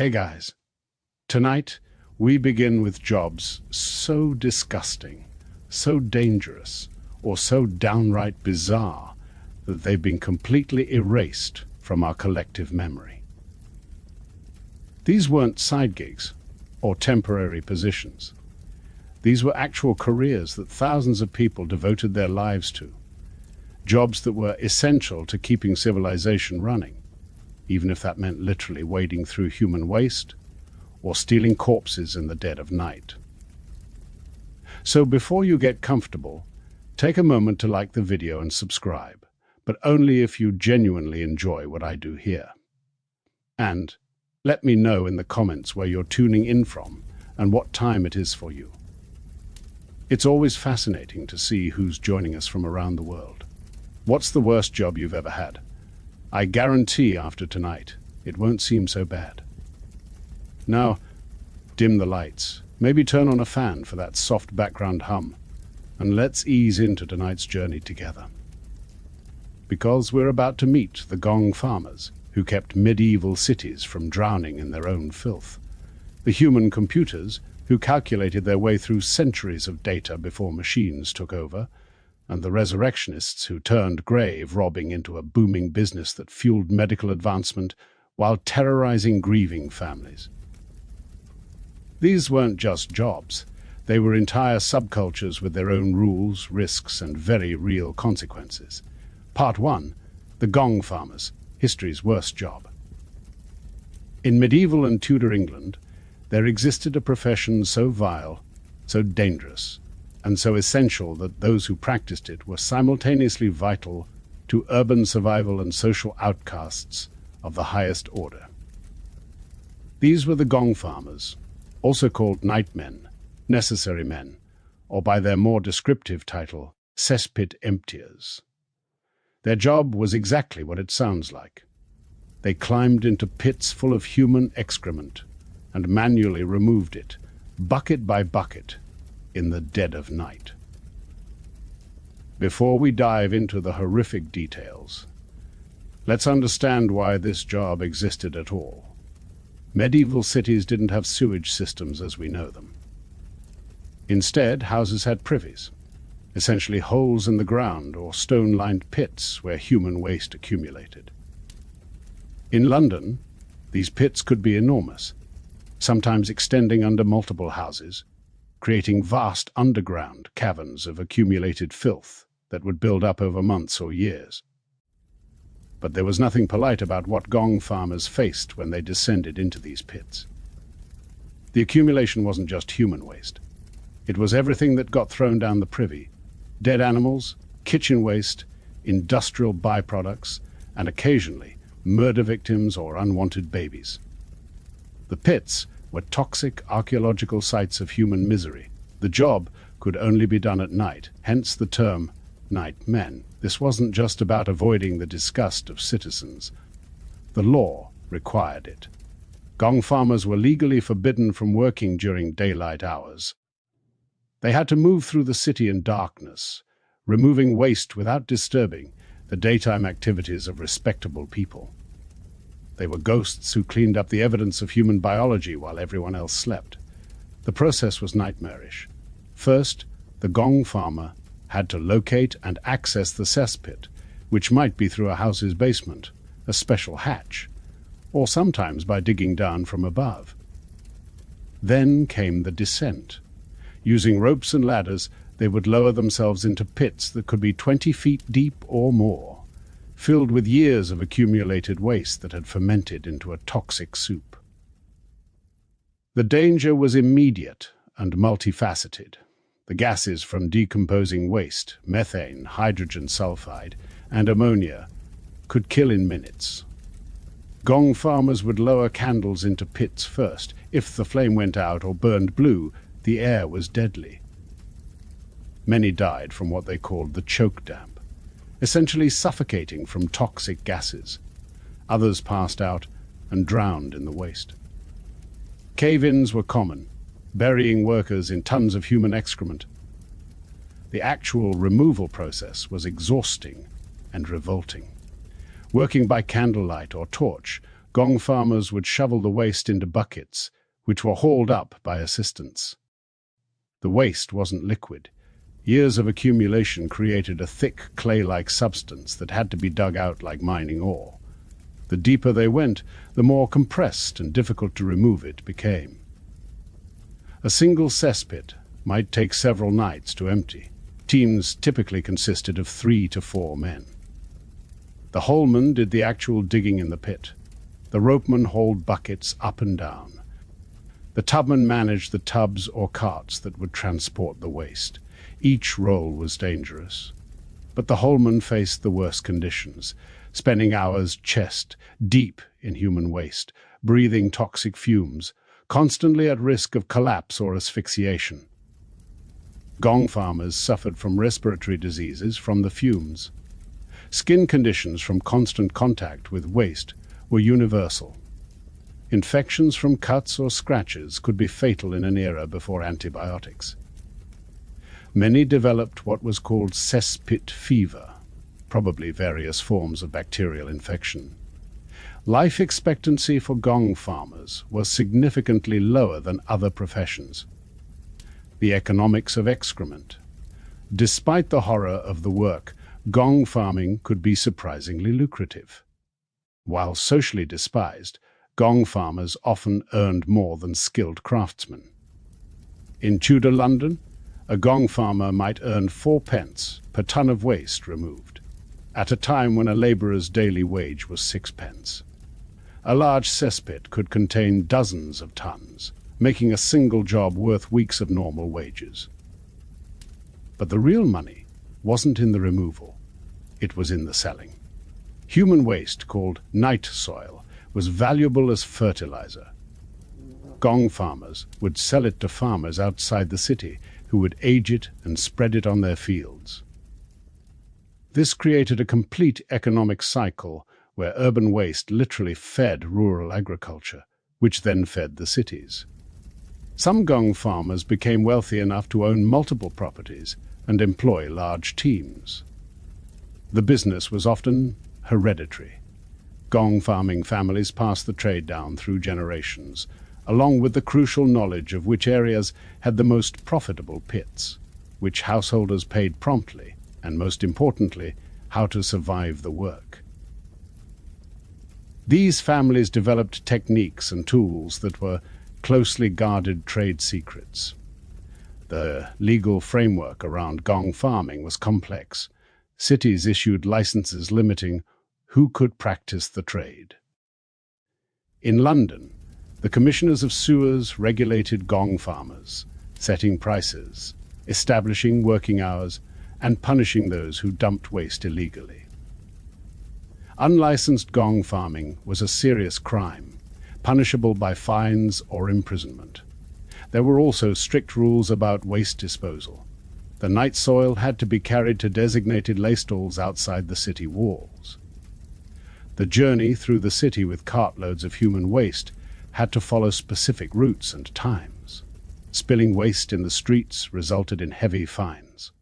Hey guys, tonight we begin with jobs so disgusting, so dangerous, or so downright bizarre that they've been completely erased from our collective memory. These weren't side gigs or temporary positions. These were actual careers that thousands of people devoted their lives to, jobs that were essential to keeping civilization running, even if that meant literally wading through human waste or stealing corpses in the dead of night. So before you get comfortable, take a moment to like the video and subscribe, but only if you genuinely enjoy what I do here. And let me know in the comments where you're tuning in from and what time it is for you. It's always fascinating to see who's joining us from around the world. What's the worst job you've ever had? I guarantee after tonight, it won't seem so bad. Now, dim the lights, maybe turn on a fan for that soft background hum, and let's ease into tonight's journey together. Because we're about to meet the Gong Farmers, who kept medieval cities from drowning in their own filth. The human computers, who calculated their way through centuries of data before machines took over, and the resurrectionists who turned grave robbing into a booming business that fueled medical advancement while terrorizing grieving families. These weren't just jobs. They were entire subcultures with their own rules, risks, and very real consequences. Part 1. The Gong Farmers, history's worst job. In medieval and Tudor England, there existed a profession so vile, so dangerous, and so essential that those who practiced it were simultaneously vital to urban survival and social outcasts of the highest order. These were the Gong Farmers, also called nightmen, necessary men, or by their more descriptive title, cesspit emptiers. Their job was exactly what it sounds like. They climbed into pits full of human excrement and manually removed it, bucket by bucket, in the dead of night. Before we dive into the horrific details, let's understand why this job existed at all. Medieval cities didn't have sewage systems as we know them. Instead, houses had privies, essentially holes in the ground or stone-lined pits where human waste accumulated. In London, these pits could be enormous, sometimes extending under multiple houses, creating vast underground caverns of accumulated filth that would build up over months or years. But there was nothing polite about what Gong farmers faced when they descended into these pits. The accumulation wasn't just human waste. It was everything that got thrown down the privy: dead animals, kitchen waste, industrial byproducts, and occasionally murder victims or unwanted babies. The pits were toxic archaeological sites of human misery. The job could only be done at night, hence the term nightmen. This wasn't just about avoiding the disgust of citizens. The law required it. Gong farmers were legally forbidden from working during daylight hours. They had to move through the city in darkness, removing waste without disturbing the daytime activities of respectable people. They were ghosts who cleaned up the evidence of human biology while everyone else slept. The process was nightmarish. First, the Gong farmer had to locate and access the cesspit, which might be through a house's basement, a special hatch, or sometimes by digging down from above. Then came the descent. Using ropes and ladders, they would lower themselves into pits that could be 20 feet deep or more, filled with years of accumulated waste that had fermented into a toxic soup. The danger was immediate and multifaceted. The gases from decomposing waste, methane, hydrogen sulfide, and ammonia, could kill in minutes. Gong farmers would lower candles into pits first. If the flame went out or burned blue, the air was deadly. Many died from what they called the choke damp, essentially suffocating from toxic gases. Others passed out and drowned in the waste. Cave-ins were common, burying workers in tons of human excrement. The actual removal process was exhausting and revolting. Working by candlelight or torch, Gong farmers would shovel the waste into buckets, which were hauled up by assistants. The waste wasn't liquid. Years of accumulation created a thick, clay-like substance that had to be dug out like mining ore. The deeper they went, the more compressed and difficult to remove it became. A single cesspit might take several nights to empty. Teams typically consisted of 3 to 4 men. The holeman did the actual digging in the pit. The ropeman hauled buckets up and down. The tubman managed the tubs or carts that would transport the waste. Each role was dangerous. But the holeman faced the worst conditions, spending hours chest deep in human waste, breathing toxic fumes, constantly at risk of collapse or asphyxiation. Gong farmers suffered from respiratory diseases from the fumes. Skin conditions from constant contact with waste were universal. Infections from cuts or scratches could be fatal in an era before antibiotics. Many developed what was called cesspit fever, probably various forms of bacterial infection. Life expectancy for gong farmers was significantly lower than other professions. The economics of excrement. Despite the horror of the work, gong farming could be surprisingly lucrative. While socially despised, gong farmers often earned more than skilled craftsmen. In Tudor London, a gong farmer might earn 4 pence per ton of waste removed, at a time when a labourer's daily wage was 6 pence. A large cesspit could contain dozens of tons, making a single job worth weeks of normal wages. But the real money wasn't in the removal, it was in the selling. Human waste, called night soil, was valuable as fertilizer. Gong farmers would sell it to farmers outside the city who would age it and spread it on their fields. This created a complete economic cycle where urban waste literally fed rural agriculture, which then fed the cities. Some gong farmers became wealthy enough to own multiple properties and employ large teams. The business was often hereditary. Gong farming families passed the trade down through generations, along with the crucial knowledge of which areas had the most profitable pits, which householders paid promptly, and most importantly, how to survive the work. These families developed techniques and tools that were closely guarded trade secrets. The legal framework around gong farming was complex. Cities issued licenses limiting who could practice the trade. In London, the Commissioners of Sewers regulated gong farmers, setting prices, establishing working hours, and punishing those who dumped waste illegally. Unlicensed gong farming was a serious crime, punishable by fines or imprisonment. There were also strict rules about waste disposal. The night soil had to be carried to designated lay stalls outside the city walls. The journey through the city with cartloads of human waste had to follow specific routes and times. Spilling waste in the streets resulted in heavy fines.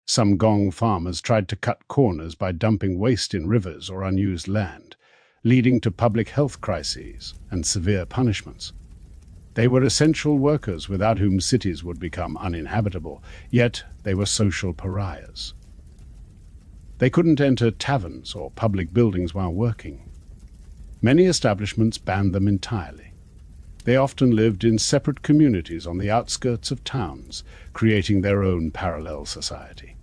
Some gong farmers tried to cut corners by dumping waste in rivers or unused land, leading to public health crises and severe punishments. They were essential workers without whom cities would become uninhabitable, yet they were social pariahs. They couldn't enter taverns or public buildings while working. Many establishments banned them entirely. They often lived in separate communities on the outskirts of towns, creating their own parallel society.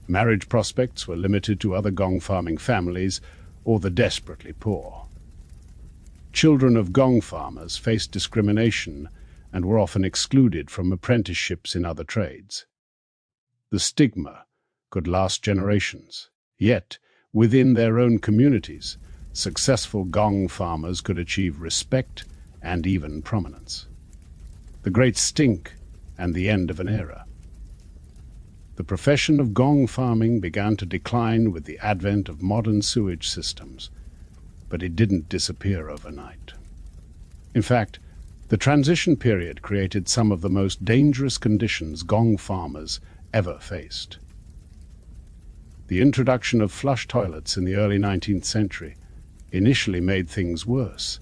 Marriage prospects were limited to other gong farming families or the desperately poor. Children of gong farmers faced discrimination and were often excluded from apprenticeships in other trades. The stigma could last generations, yet, within their own communities, successful gong farmers could achieve respect and even prominence. The Great Stink and the end of an era. The profession of gong farming began to decline with the advent of modern sewage systems, but it didn't disappear overnight. In fact, the transition period created some of the most dangerous conditions gong farmers ever faced. The introduction of flush toilets in the early 19th century initially made things worse.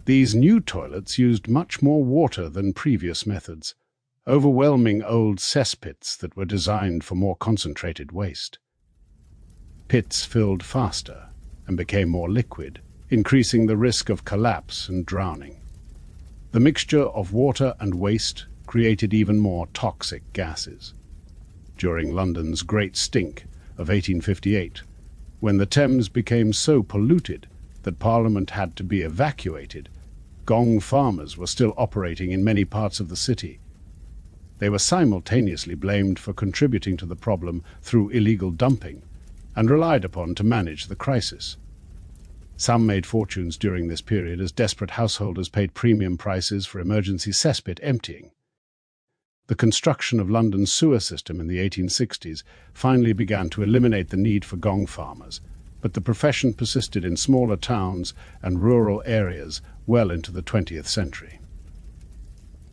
These new toilets used much more water than previous methods, overwhelming old cesspits that were designed for more concentrated waste. Pits filled faster and became more liquid, increasing the risk of collapse and drowning. The mixture of water and waste created even more toxic gases. During London's Great Stink of 1858, when the Thames became so polluted that Parliament had to be evacuated, Gong Farmers were still operating in many parts of the city. They were simultaneously blamed for contributing to the problem through illegal dumping and relied upon to manage the crisis. Some made fortunes during this period as desperate householders paid premium prices for emergency cesspit emptying. The construction of London's sewer system in the 1860s finally began to eliminate the need for gong farmers, but the profession persisted in smaller towns and rural areas well into the 20th century.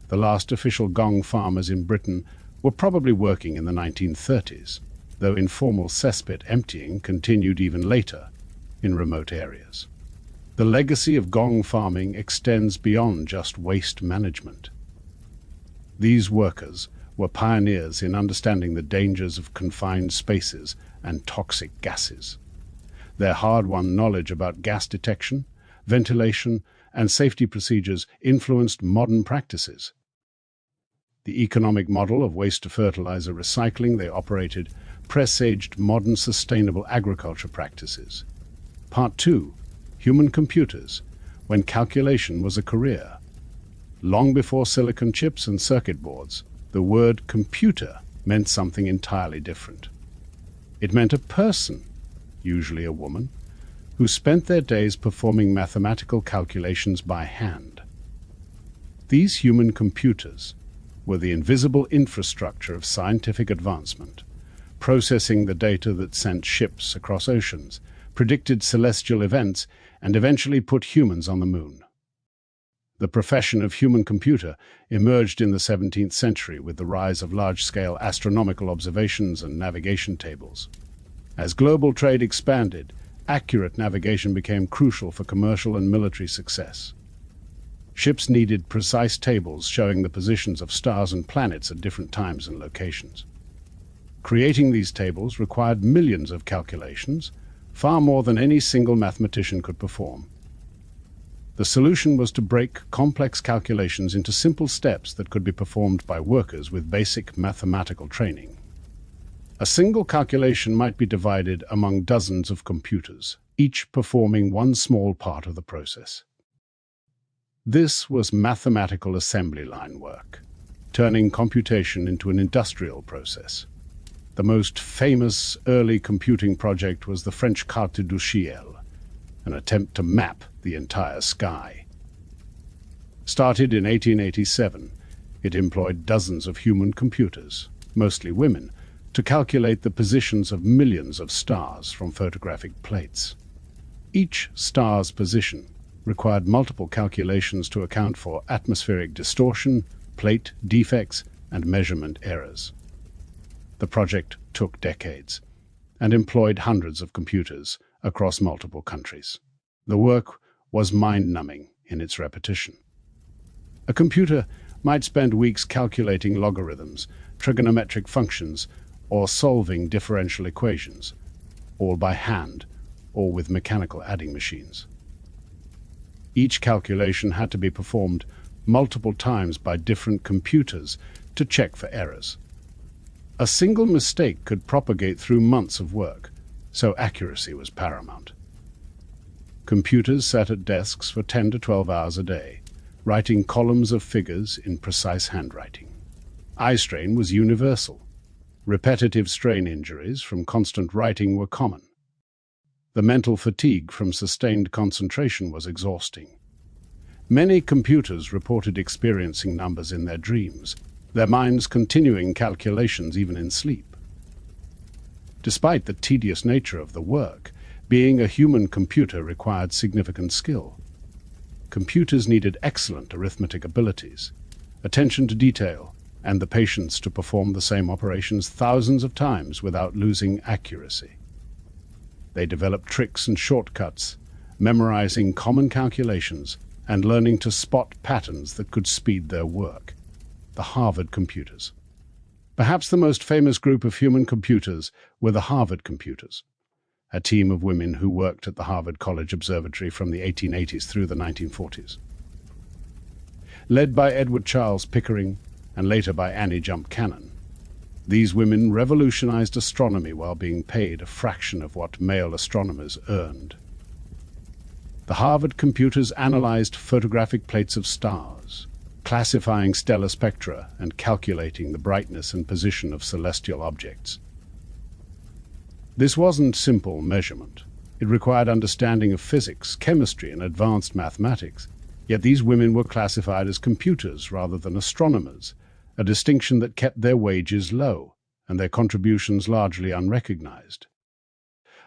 The last official gong farmers in Britain were probably working in the 1930s, though informal cesspit emptying continued even later in remote areas. The legacy of gong farming extends beyond just waste management. These workers were pioneers in understanding the dangers of confined spaces and toxic gases. Their hard-won knowledge about gas detection, ventilation, and safety procedures influenced modern practices. The economic model of waste-to-fertilizer recycling they operated presaged modern sustainable agriculture practices. Part 2. Human computers, when calculation was a career. Long before silicon chips and circuit boards, the word computer meant something entirely different. It meant a person, usually a woman, who spent their days performing mathematical calculations by hand. These human computers were the invisible infrastructure of scientific advancement, processing the data that sent ships across oceans, predicted celestial events, and eventually put humans on the moon. The profession of human computer emerged in the 17th century with the rise of large-scale astronomical observations and navigation tables. As global trade expanded, accurate navigation became crucial for commercial and military success. Ships needed precise tables showing the positions of stars and planets at different times and locations. Creating these tables required millions of calculations, far more than any single mathematician could perform. The solution was to break complex calculations into simple steps that could be performed by workers with basic mathematical training. A single calculation might be divided among dozens of computers, each performing one small part of the process. This was mathematical assembly line work, turning computation into an industrial process. The most famous early computing project was the French carte du ciel, an attempt to map the entire sky. Started in 1887, it employed dozens of human computers, mostly women, to calculate the positions of millions of stars from photographic plates. Each star's position required multiple calculations to account for atmospheric distortion, plate defects, and measurement errors. The project took decades and employed hundreds of computers across multiple countries. The work was mind-numbing in its repetition. A computer might spend weeks calculating logarithms, trigonometric functions, or solving differential equations, all by hand or with mechanical adding machines. Each calculation had to be performed multiple times by different computers to check for errors. A single mistake could propagate through months of work, so accuracy was paramount. Computers sat at desks for 10 to 12 hours a day, writing columns of figures in precise handwriting. Eye strain was universal. Repetitive strain injuries from constant writing were common. The mental fatigue from sustained concentration was exhausting. Many computers reported experiencing numbers in their dreams, their minds continuing calculations even in sleep. Despite the tedious nature of the work, being a human computer required significant skill. Computers needed excellent arithmetic abilities, attention to detail, and the patience to perform the same operations thousands of times without losing accuracy. They developed tricks and shortcuts, memorizing common calculations and learning to spot patterns that could speed their work. The Harvard computers. Perhaps the most famous group of human computers were the Harvard computers, a team of women who worked at the Harvard College Observatory from the 1880s through the 1940s. Led by Edward Charles Pickering and later by Annie Jump Cannon, these women revolutionized astronomy while being paid a fraction of what male astronomers earned. The Harvard computers analyzed photographic plates of stars, classifying stellar spectra and calculating the brightness and position of celestial objects. This wasn't simple measurement. It required understanding of physics, chemistry, and advanced mathematics. Yet these women were classified as computers rather than astronomers, a distinction that kept their wages low and their contributions largely unrecognized.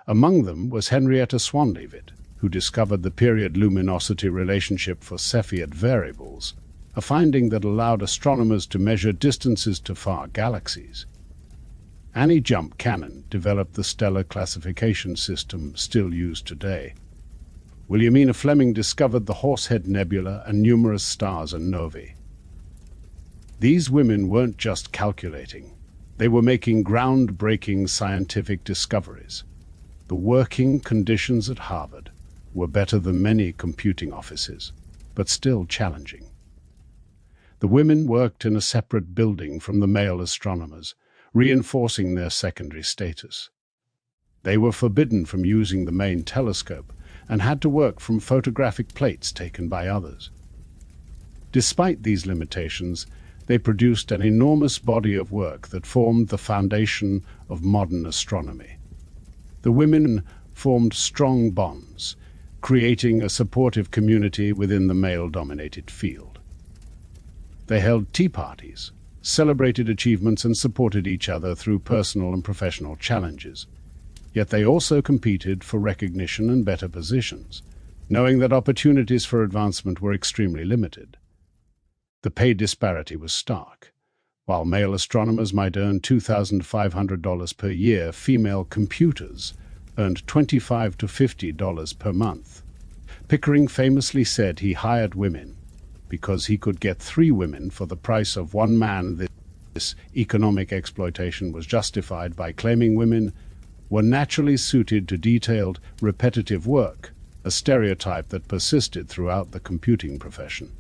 Among them was Henrietta Swan Leavitt, who discovered the period luminosity relationship for Cepheid variables, a finding that allowed astronomers to measure distances to far galaxies. Annie Jump Cannon developed the stellar classification system still used today. Williamina Fleming discovered the Horsehead Nebula and numerous stars and novae. These women weren't just calculating. They were making groundbreaking scientific discoveries. The working conditions at Harvard were better than many computing offices, but still challenging. The women worked in a separate building from the male astronomers, reinforcing their secondary status. They were forbidden from using the main telescope and had to work from photographic plates taken by others. Despite these limitations, they produced an enormous body of work that formed the foundation of modern astronomy. The women formed strong bonds, creating a supportive community within the male-dominated field. They held tea parties, celebrated achievements, and supported each other through personal and professional challenges. Yet they also competed for recognition and better positions, knowing that opportunities for advancement were extremely limited. The pay disparity was stark. While male astronomers might earn $2,500 per year, female computers earned $25 to $50 per month. Pickering famously said he hired women because he could get 3 women for the price of 1 man. This economic exploitation was justified by claiming women were naturally suited to detailed, repetitive work, a stereotype that persisted throughout the computing profession.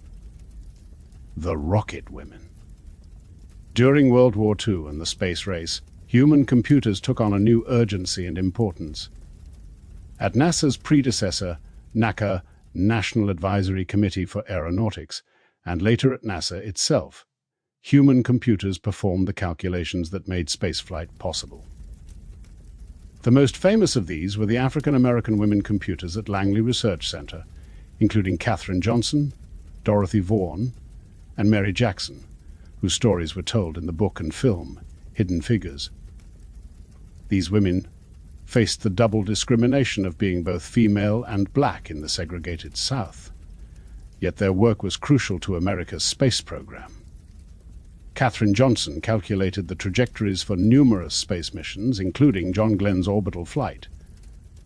The rocket women. During World War II and the space race, human computers took on a new urgency and importance. At NASA's predecessor, NACA, National Advisory Committee for Aeronautics, and later at NASA itself, human computers performed the calculations that made spaceflight possible. The most famous of these were the African-American women computers at Langley Research Center, including Katherine Johnson, Dorothy Vaughan, and Mary Jackson, whose stories were told in the book and film, Hidden Figures. These women faced the double discrimination of being both female and black in the segregated South. Yet their work was crucial to America's space program. Katherine Johnson calculated the trajectories for numerous space missions, including John Glenn's orbital flight.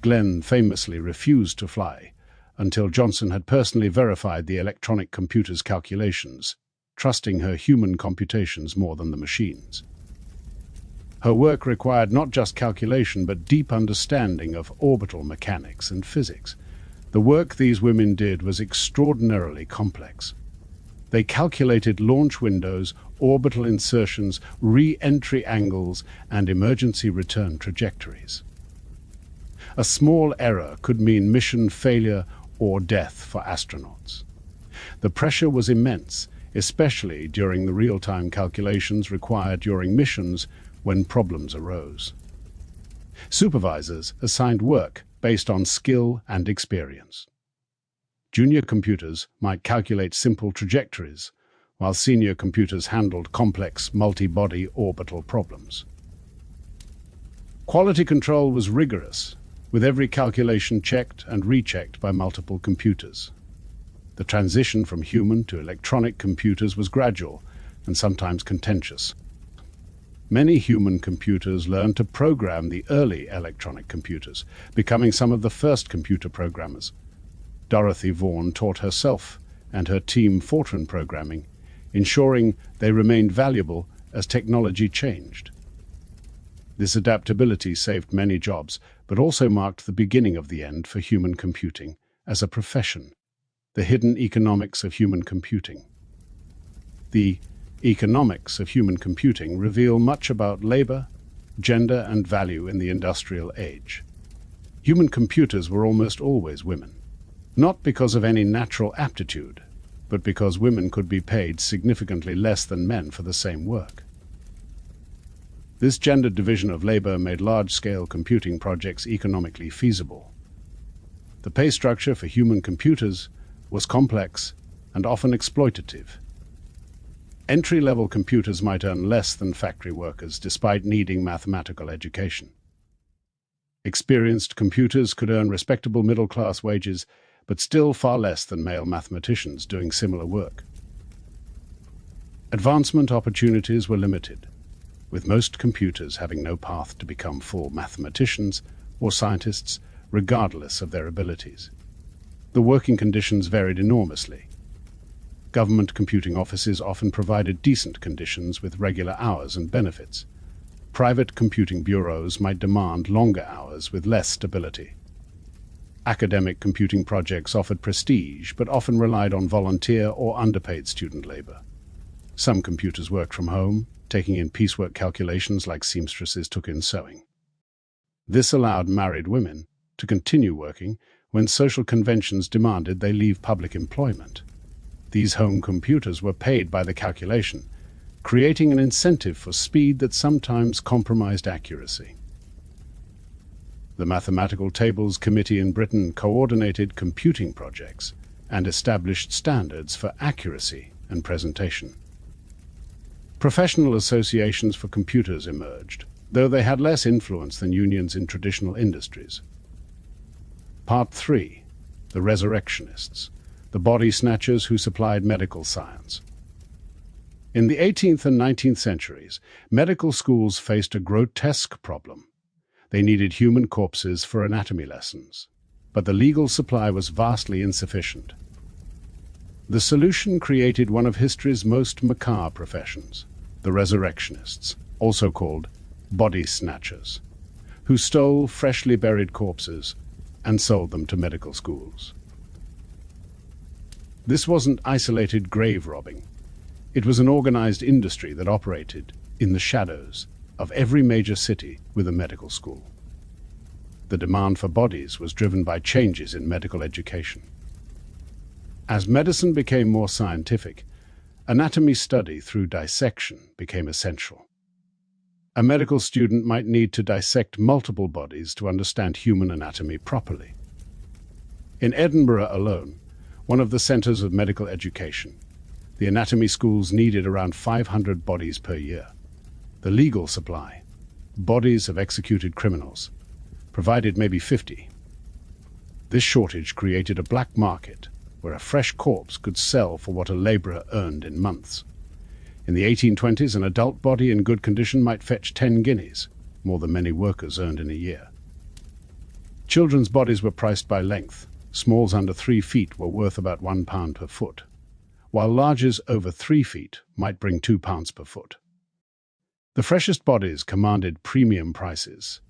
Glenn famously refused to fly until Johnson had personally verified the electronic computer's calculations, trusting her human computations more than the machines. Her work required not just calculation but deep understanding of orbital mechanics and physics. The work these women did was extraordinarily complex. They calculated launch windows, orbital insertions, re-entry angles, and emergency return trajectories. A small error could mean mission failure or death for astronauts. The pressure was immense, especially during the real-time calculations required during missions when problems arose. Supervisors assigned work based on skill and experience. Junior computers might calculate simple trajectories, while senior computers handled complex multi-body orbital problems. Quality control was rigorous, with every calculation checked and rechecked by multiple computers. The transition from human to electronic computers was gradual and sometimes contentious. Many human computers learned to program the early electronic computers, becoming some of the first computer programmers. Dorothy Vaughan taught herself and her team Fortran programming, ensuring they remained valuable as technology changed. This adaptability saved many jobs, but also marked the beginning of the end for human computing as a profession. The hidden economics of human computing. The economics of human computing reveal much about labor, gender, and value in the industrial age. Human computers were almost always women, not because of any natural aptitude, but because women could be paid significantly less than men for the same work. This gendered division of labor made large-scale computing projects economically feasible. The pay structure for human computers was complex and often exploitative. Entry-level computers might earn less than factory workers despite needing mathematical education. Experienced computers could earn respectable middle-class wages, but still far less than male mathematicians doing similar work. Advancement opportunities were limited, with most computers having no path to become full mathematicians or scientists, regardless of their abilities. The working conditions varied enormously. Government computing offices often provided decent conditions with regular hours and benefits. Private computing bureaus might demand longer hours with less stability. Academic computing projects offered prestige, but often relied on volunteer or underpaid student labor. Some computers worked from home, taking in piecework calculations like seamstresses took in sewing. This allowed married women to continue working when social conventions demanded they leave public employment. These home computers were paid by the calculation, creating an incentive for speed that sometimes compromised accuracy. The Mathematical Tables Committee in Britain coordinated computing projects and established standards for accuracy and presentation. Professional associations for computers emerged, though they had less influence than unions in traditional industries. Part 3. The Resurrectionists, the body snatchers who supplied medical science. In the 18th and 19th centuries, medical schools faced a grotesque problem. They needed human corpses for anatomy lessons, but the legal supply was vastly insufficient. The solution created one of history's most macabre professions, the resurrectionists, also called body snatchers, who stole freshly buried corpses and sold them to medical schools. This wasn't isolated grave robbing. It was an organized industry that operated in the shadows of every major city with a medical school. The demand for bodies was driven by changes in medical education. As medicine became more scientific, anatomy study through dissection became essential. A medical student might need to dissect multiple bodies to understand human anatomy properly. In Edinburgh alone, one of the centers of medical education, the anatomy schools needed around 500 bodies per year. The legal supply, bodies of executed criminals, provided maybe 50. This shortage created a black market where a fresh corpse could sell for what a laborer earned in months. In the 1820s, an adult body in good condition might fetch 10 guineas, more than many workers earned in a year. Children's bodies were priced by length. Smalls under 3 feet were worth about £1 per foot, while larges over 3 feet might bring £2 per foot. The freshest bodies commanded premium prices.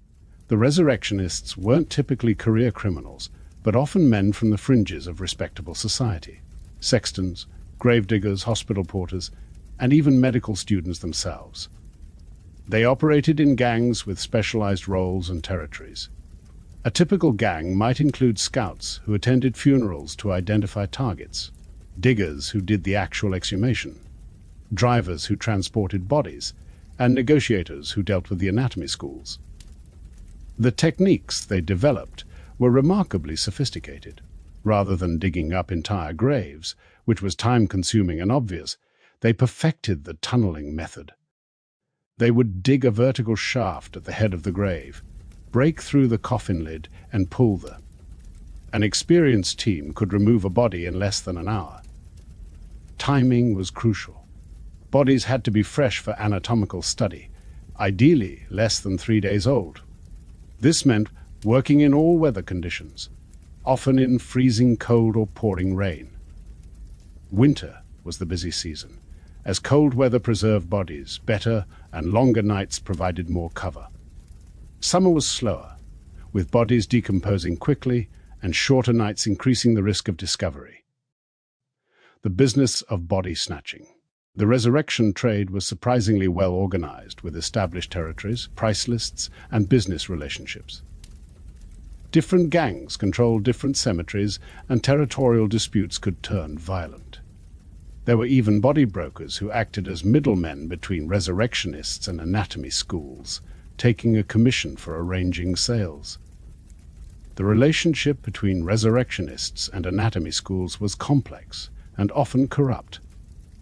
The resurrectionists weren't typically career criminals, but often men from the fringes of respectable society. Sextons, gravediggers, hospital porters, and even medical students themselves. They operated in gangs with specialized roles and territories. A typical gang might include scouts who attended funerals to identify targets, diggers who did the actual exhumation, drivers who transported bodies, and negotiators who dealt with the anatomy schools. The techniques they developed were remarkably sophisticated. Rather than digging up entire graves, which was time-consuming and obvious, they perfected the tunneling method. They would dig a vertical shaft at the head of the grave, break through the coffin lid, and pull the. An experienced team could remove a body in less than an hour. Timing was crucial. Bodies had to be fresh for anatomical study, ideally less than 3 days old. This meant working in all weather conditions. often in freezing cold or pouring rain. Winter was the busy season, as cold weather preserved bodies better and longer nights provided more cover. Summer was slower, with bodies decomposing quickly and shorter nights increasing the risk of discovery. The business of body snatching. The resurrection trade was surprisingly well organized, with established territories, price lists, and business relationships. Different gangs controlled different cemeteries, and territorial disputes could turn violent. There were even body brokers who acted as middlemen between resurrectionists and anatomy schools, taking a commission for arranging sales. The relationship between resurrectionists and anatomy schools was complex and often corrupt.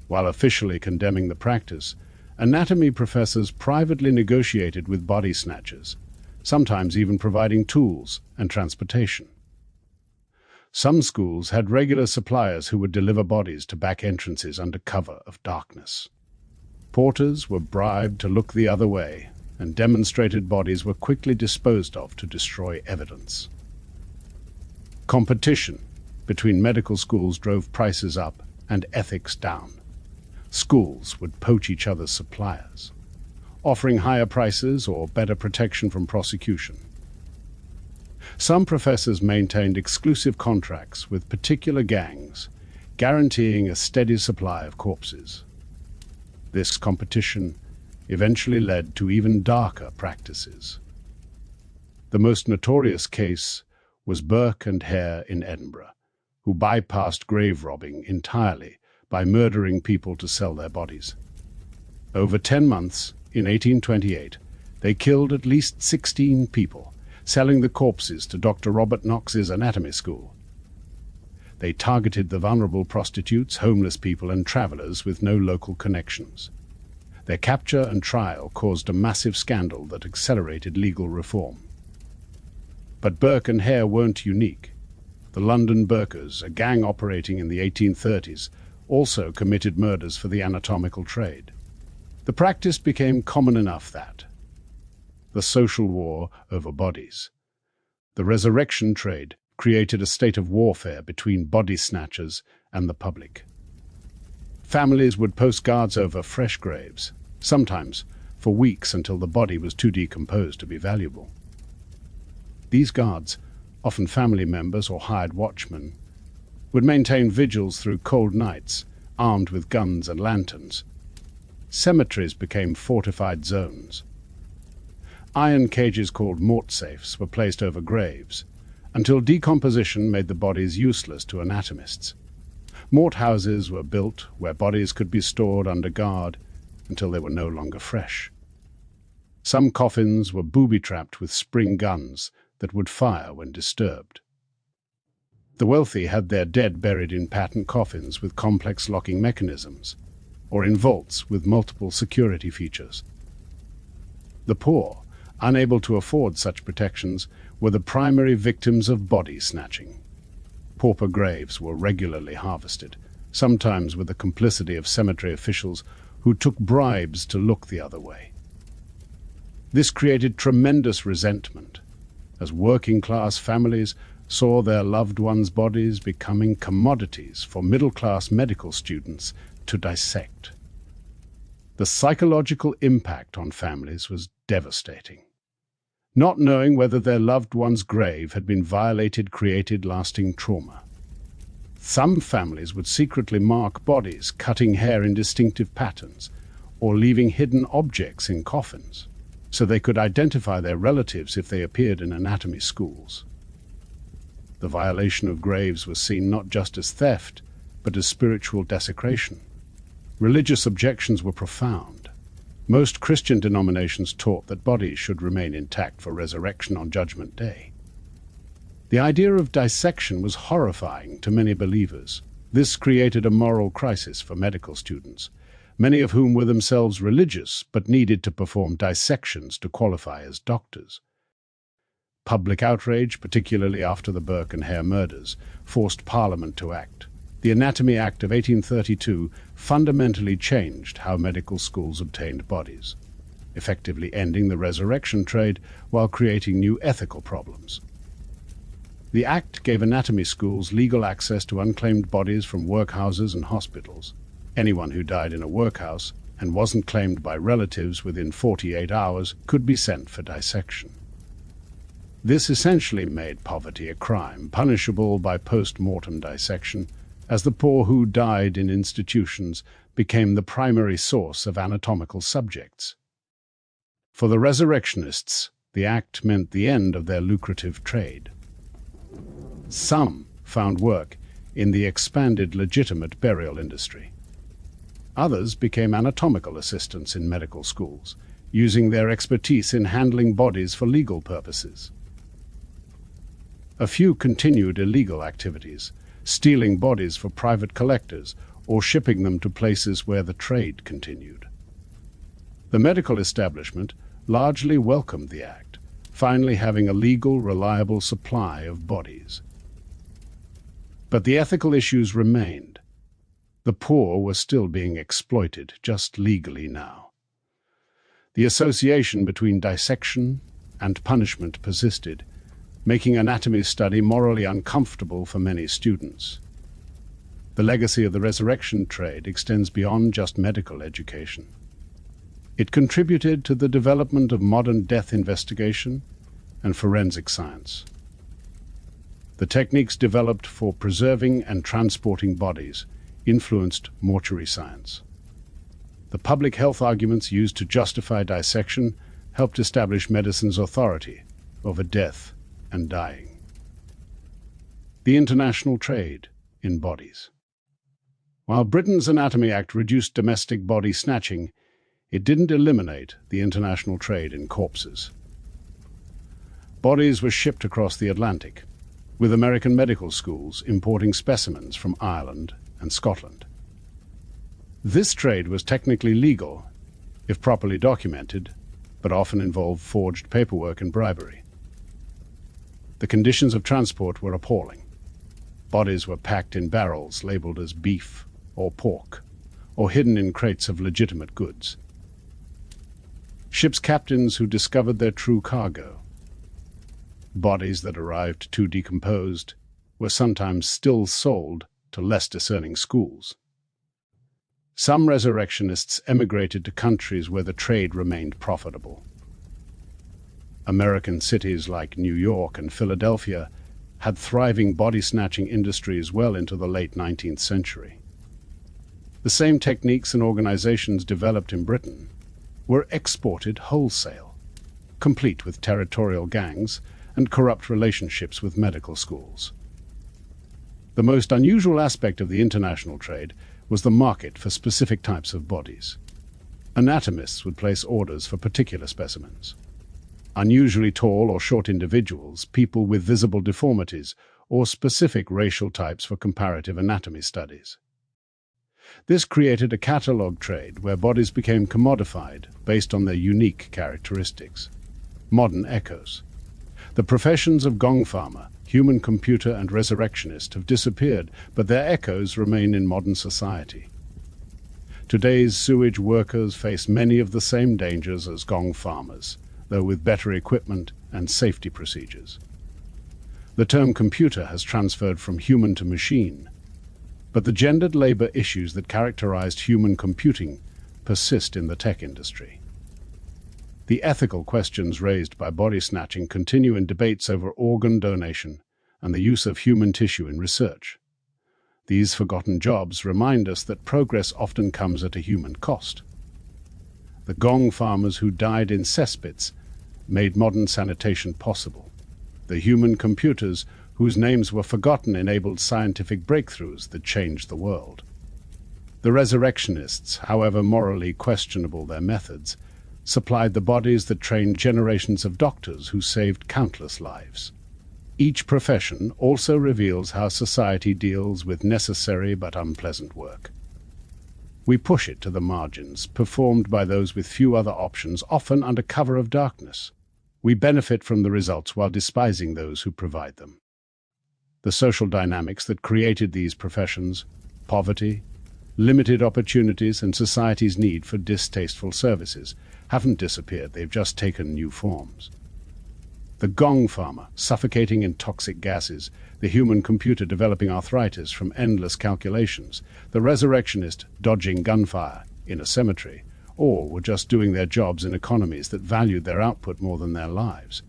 While officially condemning the practice, anatomy professors privately negotiated with body snatchers, sometimes even providing tools and transportation. Some schools had regular suppliers who would deliver bodies to back entrances under cover of darkness. Porters were bribed to look the other way, and demonstrated bodies were quickly disposed of to destroy evidence. Competition between medical schools drove prices up and ethics down. Schools would poach each other's suppliers, offering higher prices or better protection from prosecution. Some professors maintained exclusive contracts with particular gangs, guaranteeing a steady supply of corpses. This competition eventually led to even darker practices. The most notorious case was Burke and Hare in Edinburgh, who bypassed grave robbing entirely by murdering people to sell their bodies. Over 10 months, in 1828, they killed at least 16 people, selling the corpses to Dr. Robert Knox's anatomy school. They targeted the vulnerable prostitutes, homeless people, and travelers with no local connections. Their capture and trial caused a massive scandal that accelerated legal reform. But Burke and Hare weren't unique. The London Burkers, a gang operating in the 1830s, also committed murders for the anatomical trade. The practice became common enough that the social war over bodies. The resurrection trade created a state of warfare between body snatchers and the public. Families would post guards over fresh graves, sometimes for weeks until the body was too decomposed to be valuable. These guards, often family members or hired watchmen, would maintain vigils through cold nights, armed with guns and lanterns. Cemeteries became fortified zones. Iron cages called mort safes were placed over graves, until decomposition made the bodies useless to anatomists. Mort houses were built where bodies could be stored under guard until they were no longer fresh. Some coffins were booby-trapped with spring guns that would fire when disturbed. The wealthy had their dead buried in patent coffins with complex locking mechanisms, or in vaults with multiple security features. The poor, unable to afford such protections, were the primary victims of body snatching. Pauper graves were regularly harvested, sometimes with the complicity of cemetery officials who took bribes to look the other way. This created tremendous resentment, as working-class families saw their loved ones' bodies becoming commodities for middle-class medical students to dissect. The psychological impact on families was devastating. Not knowing whether their loved one's grave had been violated created lasting trauma. Some families would secretly mark bodies, cutting hair in distinctive patterns, or leaving hidden objects in coffins, so they could identify their relatives if they appeared in anatomy schools. The violation of graves was seen not just as theft, but as spiritual desecration. Religious objections were profound. Most Christian denominations taught that bodies should remain intact for resurrection on Judgment Day. The idea of dissection was horrifying to many believers. This created a moral crisis for medical students, many of whom were themselves religious but needed to perform dissections to qualify as doctors. Public outrage, particularly after the Burke and Hare murders, forced Parliament to act. The Anatomy Act of 1832 fundamentally changed how medical schools obtained bodies, effectively ending the resurrection trade while creating new ethical problems. The Act gave anatomy schools legal access to unclaimed bodies from workhouses and hospitals. Anyone who died in a workhouse and wasn't claimed by relatives within 48 hours could be sent for dissection. This essentially made poverty a crime, punishable by post-mortem dissection, as the poor who died in institutions became the primary source of anatomical subjects. For the resurrectionists, the Act meant the end of their lucrative trade. Some found work in the expanded legitimate burial industry. Others became anatomical assistants in medical schools, using their expertise in handling bodies for legal purposes. A few continued illegal activities, stealing bodies for private collectors or shipping them to places where the trade continued. The medical establishment largely welcomed the Act, finally having a legal, reliable supply of bodies. But the ethical issues remained. The poor were still being exploited, just legally now. The association between dissection and punishment persisted, making anatomy study morally uncomfortable for many students. The legacy of the resurrection trade extends beyond just medical education. It contributed to the development of modern death investigation and forensic science. The techniques developed for preserving and transporting bodies influenced mortuary science. The public health arguments used to justify dissection helped establish medicine's authority over death and dying. The international trade in bodies. While Britain's Anatomy Act reduced domestic body snatching, it didn't eliminate the international trade in corpses. Bodies were shipped across the Atlantic, with American medical schools importing specimens from Ireland and Scotland. This trade was technically legal, if properly documented, but often involved forged paperwork and bribery. The conditions of transport were appalling. Bodies were packed in barrels labeled as beef or pork, or hidden in crates of legitimate goods. Ships' captains who discovered their true cargo. Bodies that arrived too decomposed were sometimes still sold to less discerning schools. Some resurrectionists emigrated to countries where the trade remained profitable. American cities like New York and Philadelphia had thriving body-snatching industries well into the late 19th century. The same techniques and organizations developed in Britain were exported wholesale, complete with territorial gangs and corrupt relationships with medical schools. The most unusual aspect of the international trade was the market for specific types of bodies. Anatomists would place orders for particular specimens. Unusually tall or short individuals, people with visible deformities, or specific racial types for comparative anatomy studies. This created a catalog trade where bodies became commodified based on their unique characteristics. Modern echoes. The professions of Gong Farmer, human computer, and resurrectionist have disappeared, but their echoes remain in modern society. Today's sewage workers face many of the same dangers as Gong Farmers, though with better equipment and safety procedures. The term computer has transferred from human to machine, but the gendered labor issues that characterized human computing persist in the tech industry. The ethical questions raised by body snatching continue in debates over organ donation and the use of human tissue in research. These forgotten jobs remind us that progress often comes at a human cost. The Gong farmers who died in cesspits made modern sanitation possible. The human computers whose names were forgotten enabled scientific breakthroughs that changed the world. The resurrectionists, however morally questionable their methods, supplied the bodies that trained generations of doctors who saved countless lives. Each profession also reveals how society deals with necessary but unpleasant work. We push it to the margins, performed by those with few other options, often under cover of darkness. We benefit from the results while despising those who provide them. The social dynamics that created these professions, poverty, limited opportunities, and society's need for distasteful services, haven't disappeared, they've just taken new forms. The Gong Farmer, suffocating in toxic gases, the human computer developing arthritis from endless calculations, the resurrectionist dodging gunfire in a cemetery, all were just doing their jobs in economies that valued their output more than their lives.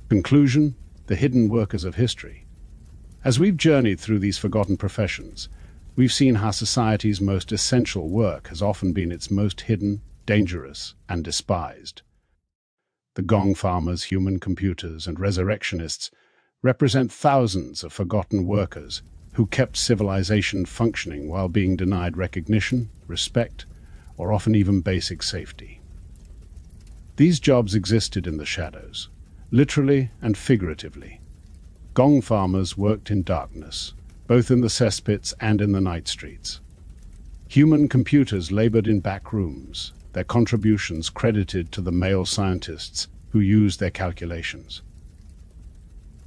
Conclusion: the hidden workers of history. As we've journeyed through these forgotten professions, we've seen how society's most essential work has often been its most hidden, dangerous, and despised. The Gong Farmers, human computers, and resurrectionists represent thousands of forgotten workers who kept civilization functioning while being denied recognition, respect, or often even basic safety. These jobs existed in the shadows, literally and figuratively. Gong Farmers worked in darkness, both in the cesspits and in the night streets. Human computers labored in back rooms, their contributions credited to the male scientists who used their calculations.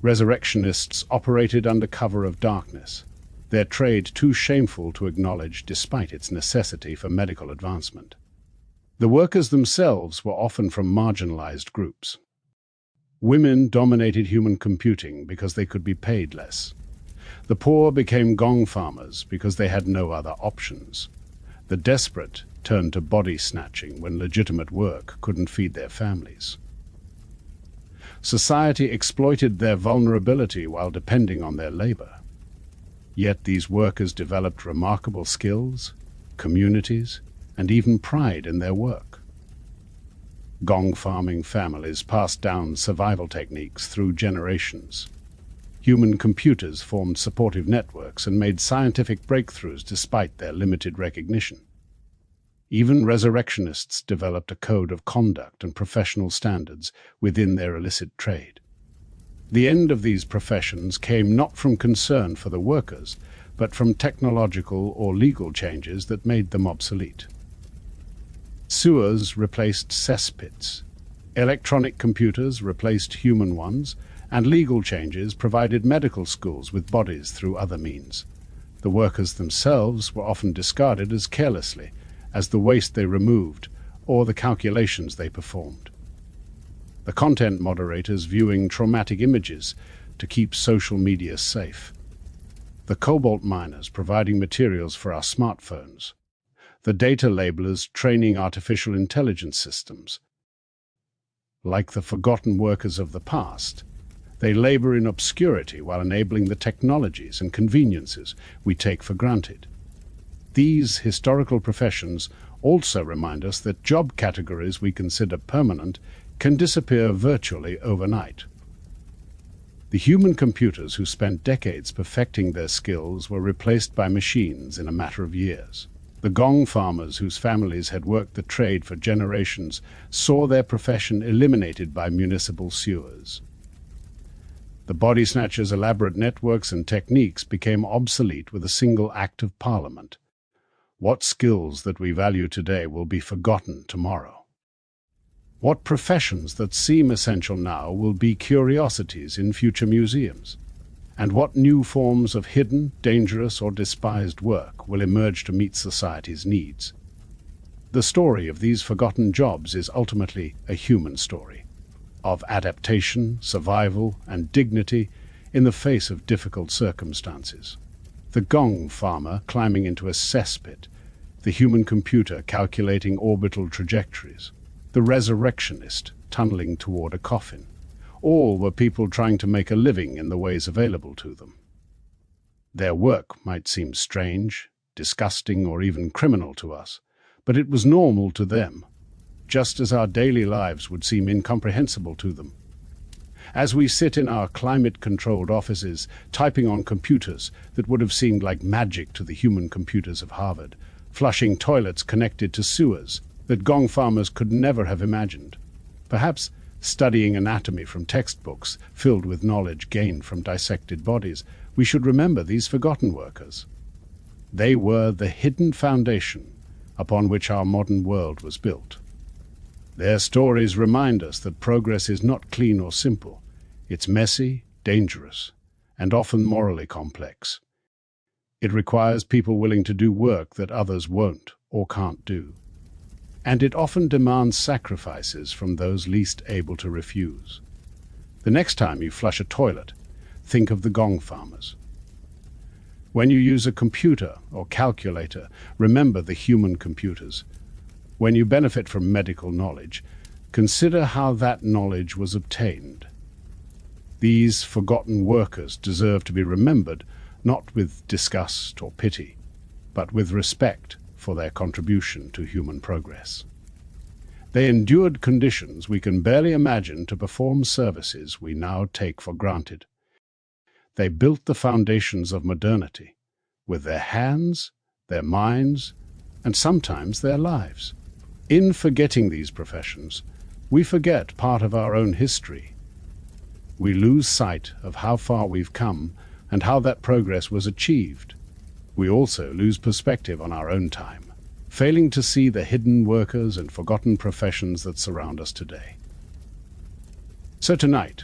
Resurrectionists operated under cover of darkness, their trade too shameful to acknowledge despite its necessity for medical advancement. The workers themselves were often from marginalized groups. Women dominated human computing because they could be paid less. The poor became Gong Farmers because they had no other options. The desperate turned to body snatching when legitimate work couldn't feed their families. Society exploited their vulnerability while depending on their labor. Yet these workers developed remarkable skills, communities, and even pride in their work. Gong farming families passed down survival techniques through generations. Human computers formed supportive networks and made scientific breakthroughs despite their limited recognition. Even resurrectionists developed a code of conduct and professional standards within their illicit trade. The end of these professions came not from concern for the workers, but from technological or legal changes that made them obsolete. Sewers replaced cesspits, electronic computers replaced human ones, and legal changes provided medical schools with bodies through other means. The workers themselves were often discarded as carelessly as the waste they removed or the calculations they performed. The content moderators viewing traumatic images to keep social media safe. The cobalt miners providing materials for our smartphones. The data labelers training artificial intelligence systems. Like the forgotten workers of the past, they labor in obscurity while enabling the technologies and conveniences we take for granted. These historical professions also remind us that job categories we consider permanent can disappear virtually overnight. The human computers who spent decades perfecting their skills were replaced by machines in a matter of years. The Gong farmers whose families had worked the trade for generations saw their profession eliminated by municipal sewers. The body snatchers' elaborate networks and techniques became obsolete with a single act of parliament. What skills that we value today will be forgotten tomorrow? What professions that seem essential now will be curiosities in future museums? And what new forms of hidden, dangerous, or despised work will emerge to meet society's needs? The story of these forgotten jobs is ultimately a human story, of adaptation, survival, and dignity in the face of difficult circumstances. The Gong farmer climbing into a cesspit, the human computer calculating orbital trajectories, the resurrectionist tunneling toward a coffin. All were people trying to make a living in the ways available to them. Their work might seem strange, disgusting, or even criminal to us, but it was normal to them, just as our daily lives would seem incomprehensible to them. As we sit in our climate-controlled offices, typing on computers that would have seemed like magic to the human computers of Harvard, flushing toilets connected to sewers that Gong farmers could never have imagined, perhaps studying anatomy from textbooks filled with knowledge gained from dissected bodies, we should remember these forgotten workers. They were the hidden foundation upon which our modern world was built. Their stories remind us that progress is not clean or simple. It's messy, dangerous, and often morally complex. It requires people willing to do work that others won't or can't do. And it often demands sacrifices from those least able to refuse. The next time you flush a toilet, think of the Gong Farmers. When you use a computer or calculator, remember the human computers. When you benefit from medical knowledge, consider how that knowledge was obtained. These forgotten workers deserve to be remembered, not with disgust or pity, but with respect for their contribution to human progress. They endured conditions we can barely imagine to perform services we now take for granted. They built the foundations of modernity with their hands, their minds, and sometimes their lives. In forgetting these professions, we forget part of our own history. We lose sight of how far we've come and how that progress was achieved. We also lose perspective on our own time, failing to see the hidden workers and forgotten professions that surround us today. So tonight,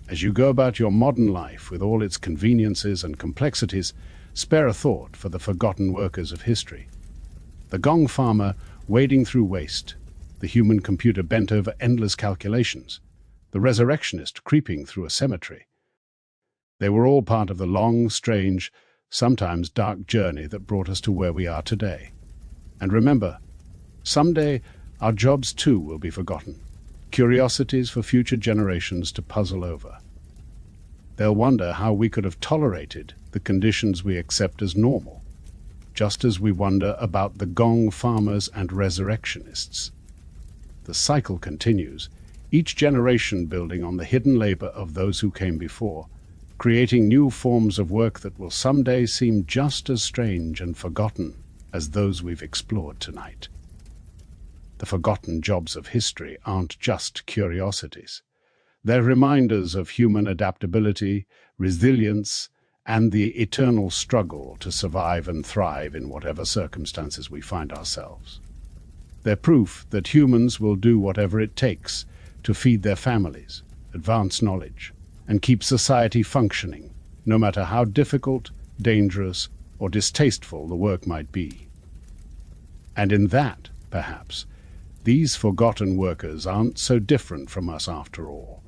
as you go about your modern life with all its conveniences and complexities, spare a thought for the forgotten workers of history. The Gong farmer wading through waste, the human computer bent over endless calculations, the resurrectionist creeping through a cemetery. They were all part of the long, strange, sometimes dark journey that brought us to where we are today. And remember, someday our jobs too will be forgotten, curiosities for future generations to puzzle over. They'll wonder how we could have tolerated the conditions we accept as normal, just as we wonder about the Gong farmers and resurrectionists. The cycle continues, each generation building on the hidden labor of those who came before, creating new forms of work that will someday seem just as strange and forgotten as those we've explored tonight. The forgotten jobs of history aren't just curiosities. They're reminders of human adaptability, resilience, and the eternal struggle to survive and thrive in whatever circumstances we find ourselves. They're proof that humans will do whatever it takes to feed their families, advance knowledge, and keep society functioning, no matter how difficult, dangerous, or distasteful the work might be. And in that, perhaps, these forgotten workers aren't so different from us after all.